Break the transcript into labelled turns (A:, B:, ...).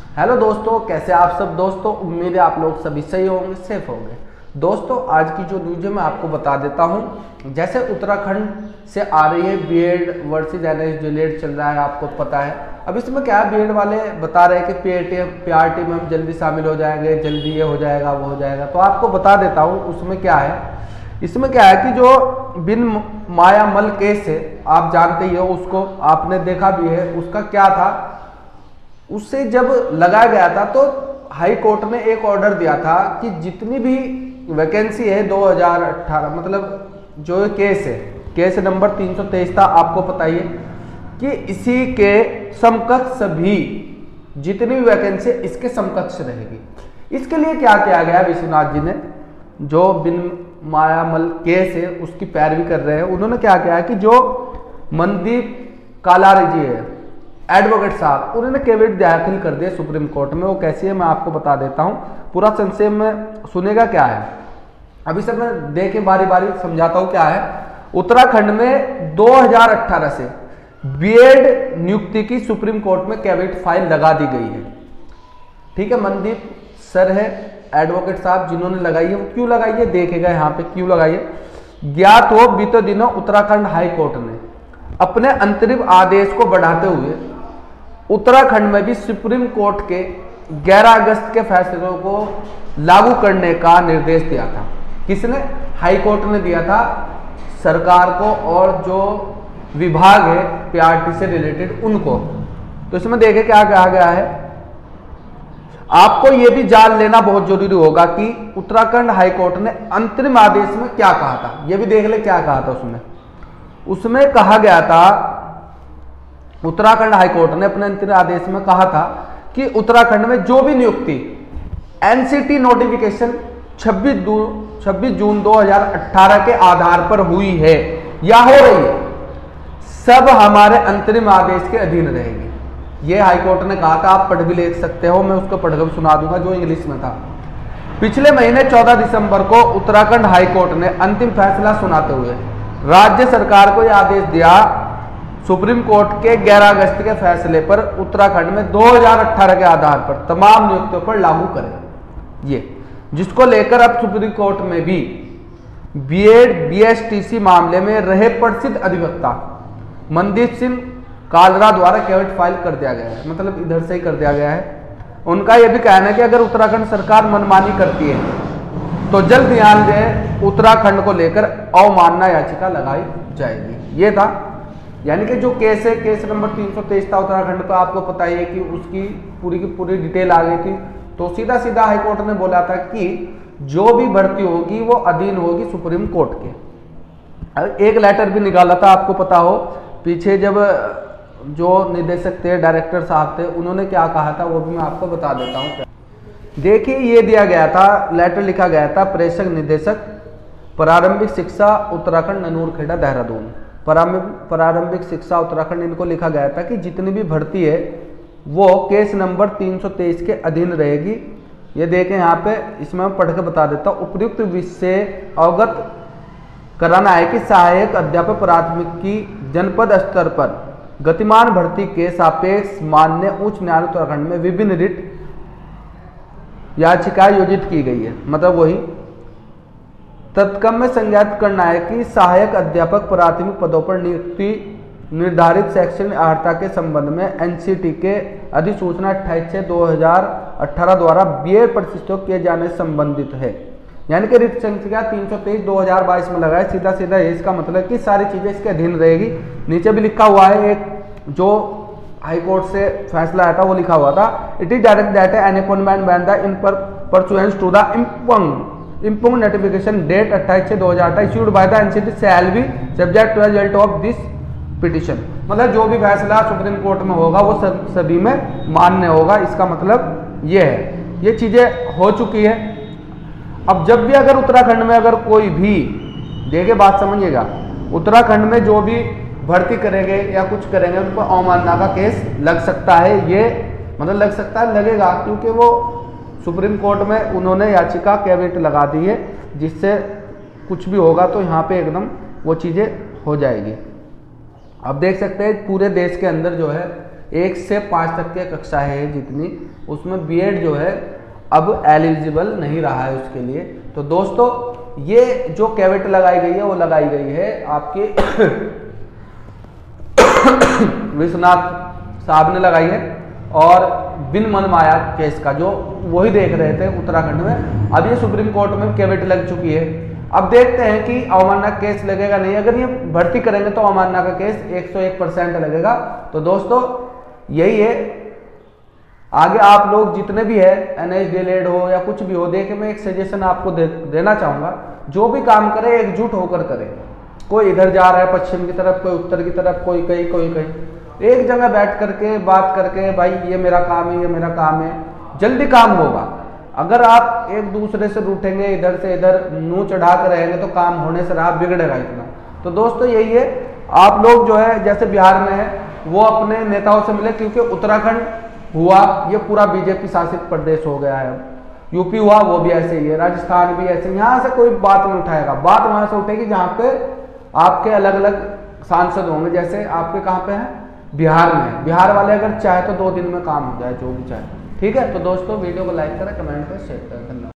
A: Hello दोस्तों, कैसे आप सब दोस्तों। उम्मीद है आप लोग सभी सही होंगे, सेफ होंगे। दोस्तों आज की जो न्यूज है मैं आपको बता देता हूं। जैसे उत्तराखंड से आ रही है बीएड वर्सेस एनएस जूलियट चल रहा है, आपको पता है। अब इसमें क्या है, बीएड वाले बता रहे हैं कि पीआरटी में हम जल्दी शामिल हो जाएंगे, जल्दी ये हो जाएगा वो हो जाएगा। तो आपको बता देता हूँ उसमें क्या है। इसमें क्या है कि जो बिन मायामल केस है, आप जानते ही हो उसको, आपने देखा भी है। उसका क्या था, उससे जब लगाया गया था तो हाई कोर्ट ने एक ऑर्डर दिया था कि जितनी भी वैकेंसी है 2018, मतलब जो केस है, केस नंबर 323 था, आपको पता ही है कि इसी के समकक्ष सभी जितनी भी वैकेंसी इसके समकक्ष रहेगी। इसके लिए क्या किया गया, विश्वनाथ जी ने जो बिन मायामल केस है उसकी पैरवी कर रहे हैं। उन्होंने क्या किया है कि जो मनदीप कालारी जी है, एडवोकेट साहब, उन्होंने कैविएट दाखिल कर दिया सुप्रीम कोर्ट में। वो कैसी है मैं आपको बता देता हूं, पूरा संक्षेप में सुनेगा क्या है। अभी सब मैं देखे बारी बारी समझाता हूं क्या है। उत्तराखंड में 2018 से बीएड नियुक्ति की सुप्रीम कोर्ट में कैविएट फाइल लगा दी गई है। ठीक है, मनदीप सर है, एडवोकेट साहब जिन्होंने लगाई है। वो क्यों लगाई है देखेगा यहाँ पे क्यों लगाई है। ज्ञात हो बीते दिनों उत्तराखंड हाई कोर्ट ने अपने अंतरिम आदेश को बढ़ाते हुए उत्तराखंड में भी सुप्रीम कोर्ट के 11 अगस्त के फैसलों को लागू करने का निर्देश दिया था। किसने? हाई कोर्ट ने दिया था सरकार को और जो विभाग है पीआरटी से रिलेटेड उनको। तो इसमें देखें क्या कहा गया है। आपको यह भी जान लेना बहुत जरूरी होगा कि उत्तराखंड हाई कोर्ट ने अंतरिम आदेश में क्या कहा था। यह भी देख ले क्या कहा था उसमें कहा गया था, उत्तराखंड हाईकोर्ट ने अपने अंतिम आदेश में कहा था कि उत्तराखंड में जो भी नियुक्ति एनसीटी नोटिफिकेशन 26 जून 2018 के आधार पर हुई है या हो रही है, सब हमारे अंतरिम आदेश के अधीन रहेगी। यह हाईकोर्ट ने कहा था। आप पढ़ भी ले सकते हो, मैं उसको पढ़कर भी सुना दूंगा जो इंग्लिश में था। पिछले महीने 14 दिसंबर को उत्तराखंड हाईकोर्ट ने अंतिम फैसला सुनाते हुए राज्य सरकार को यह आदेश दिया, सुप्रीम कोर्ट के 11 अगस्त के फैसले पर उत्तराखंड में 2018 के आधार पर तमाम नियुक्तियों पर लागू करें। ये जिसको लेकर अब सुप्रीम कोर्ट में भी बीएड बीएसटीसी मामले में रहे प्रसिद्ध अधिवक्ता मनदीप सिंह कालरा द्वारा कैविएट फाइल कर दिया गया है। मतलब इधर से ही कर दिया गया है। उनका यह भी कहना है कि अगर उत्तराखंड सरकार मनमानी करती है तो जल्द ध्यान दें, उत्तराखंड को लेकर अवमानना याचिका लगाई जाएगी। ये था, यानी कि जो केस है, केस नंबर 323 था उत्तराखंड पर, आपको पता ही है कि उसकी पूरी की पूरी डिटेल आ गई थी। तो सीधा सीधा हाईकोर्ट ने बोला था कि जो भी भर्ती होगी वो अधीन होगी सुप्रीम कोर्ट के। एक लेटर भी निकाला था, आपको पता हो, पीछे जब जो निदेशक थे, डायरेक्टर साहब थे, उन्होंने क्या कहा था वो भी मैं आपको बता देता हूँ। देखिए ये दिया गया था, लेटर लिखा गया था, प्रेषक निदेशक प्रारंभिक शिक्षा उत्तराखंड ननूरखेड़ा देहरादून, प्रारंभिक शिक्षा उत्तराखंड, इनको लिखा गया था कि जितनी भी भर्ती है वो केस नंबर 323 के अधीन रहेगी। ये देखें यहाँ पे, इसमें मैं पढ़ के बता देता हूँ। उपयुक्त विषय अवगत कराना है कि सहायक अध्यापक प्राथमिक की जनपद स्तर पर गतिमान भर्ती के सापेक्ष मान्य उच्च न्यायालय उत्तराखंड में विभिन्न रिट याचिका योजित की गई है। मतलब वही तत्क्रम में संज्ञात करना है कि सहायक अध्यापक प्राथमिक पदों पर नियुक्ति निर्धारित शैक्षणिक अर्हता के संबंध में एनसीटी के अधिसूचना 28/6/2018 द्वारा बीएड प्रतिष्ठित किए जाने से संबंधित है। यानी कि रिट संख्या 323/2022 में लगाए। सीधा सीधा इसका मतलब कि सारी चीजें इसके अधीन रहेगी। नीचे भी लिखा हुआ है, एक जो हाईकोर्ट से फैसला आया था वो लिखा हुआ था, it is direct that an appointment by the in pursuance to the impugned notification date 28/6/2018 issued by the NCT shall be subject to result of this petition. मतलब जो भी फैसला सुप्रीम कोर्ट में होगा वो सभी में मान्य होगा। इसका मतलब ये है, ये चीजें हो चुकी है। अब जब भी अगर उत्तराखंड में अगर कोई भी, देखिए बात समझिएगा, उत्तराखंड में जो भी भर्ती करेंगे या कुछ करेंगे उनको अवमानना का केस लग सकता है। ये मतलब लग सकता है, लगेगा, क्योंकि वो सुप्रीम कोर्ट में उन्होंने याचिका कैविएट लगा दी है, जिससे कुछ भी होगा तो यहाँ पे एकदम वो चीज़ें हो जाएगी। अब देख सकते हैं पूरे देश के अंदर जो है 1 से 5 तक की कक्षा है जितनी, उसमें बीएड जो है अब एलिजिबल नहीं रहा है उसके लिए। तो दोस्तों ये जो कैविट लगाई गई है वो लगाई गई है आपके विश्वनाथ साहब ने लगाई है, और बिन मनमाया केस का जो वही देख रहे थे उत्तराखंड में, अब ये सुप्रीम कोर्ट में कैविट लग चुकी है। अब देखते हैं कि अवमानना केस लगेगा नहीं। अगर ये भर्ती करेंगे तो अवमानना का केस 101% लगेगा। तो दोस्तों यही है, आगे आप लोग जितने भी है NHD हो या कुछ भी हो, देखिए मैं एक सजेशन आपको देना चाहूँगा, जो भी काम करे एकजुट होकर करे। कोई इधर जा रहा है पश्चिम की तरफ, कोई उत्तर की तरफ, कोई कहीं कोई कहीं, एक जगह बैठ करके बात करके भाई ये मेरा काम है, ये मेरा काम है, जल्दी काम होगा। अगर आप एक दूसरे से रूठेंगे, इधर से इधर मुंह चढ़ा कर रहेंगे तो काम होने से रहा बिगड़ेगा इतना। तो दोस्तों यही है, आप लोग जो है जैसे बिहार में है वो अपने नेताओं से मिले, क्योंकि उत्तराखंड हुआ ये पूरा बीजेपी शासित प्रदेश हो गया है। यूपी हुआ वो भी ऐसे ही है, राजस्थान भी ऐसे, यहाँ से कोई बात नहीं उठाएगा। बात वहां से उठेगी जहाँ पे आपके अलग अलग सांसद होंगे, जैसे आपके कहाँ पे हैं बिहार में। बिहार वाले अगर चाहे तो 2 दिन में काम हो जाए, जो भी चाहे। ठीक है, तो दोस्तों वीडियो को लाइक करें, कमेंट करें, शेयर करें। धन्यवाद।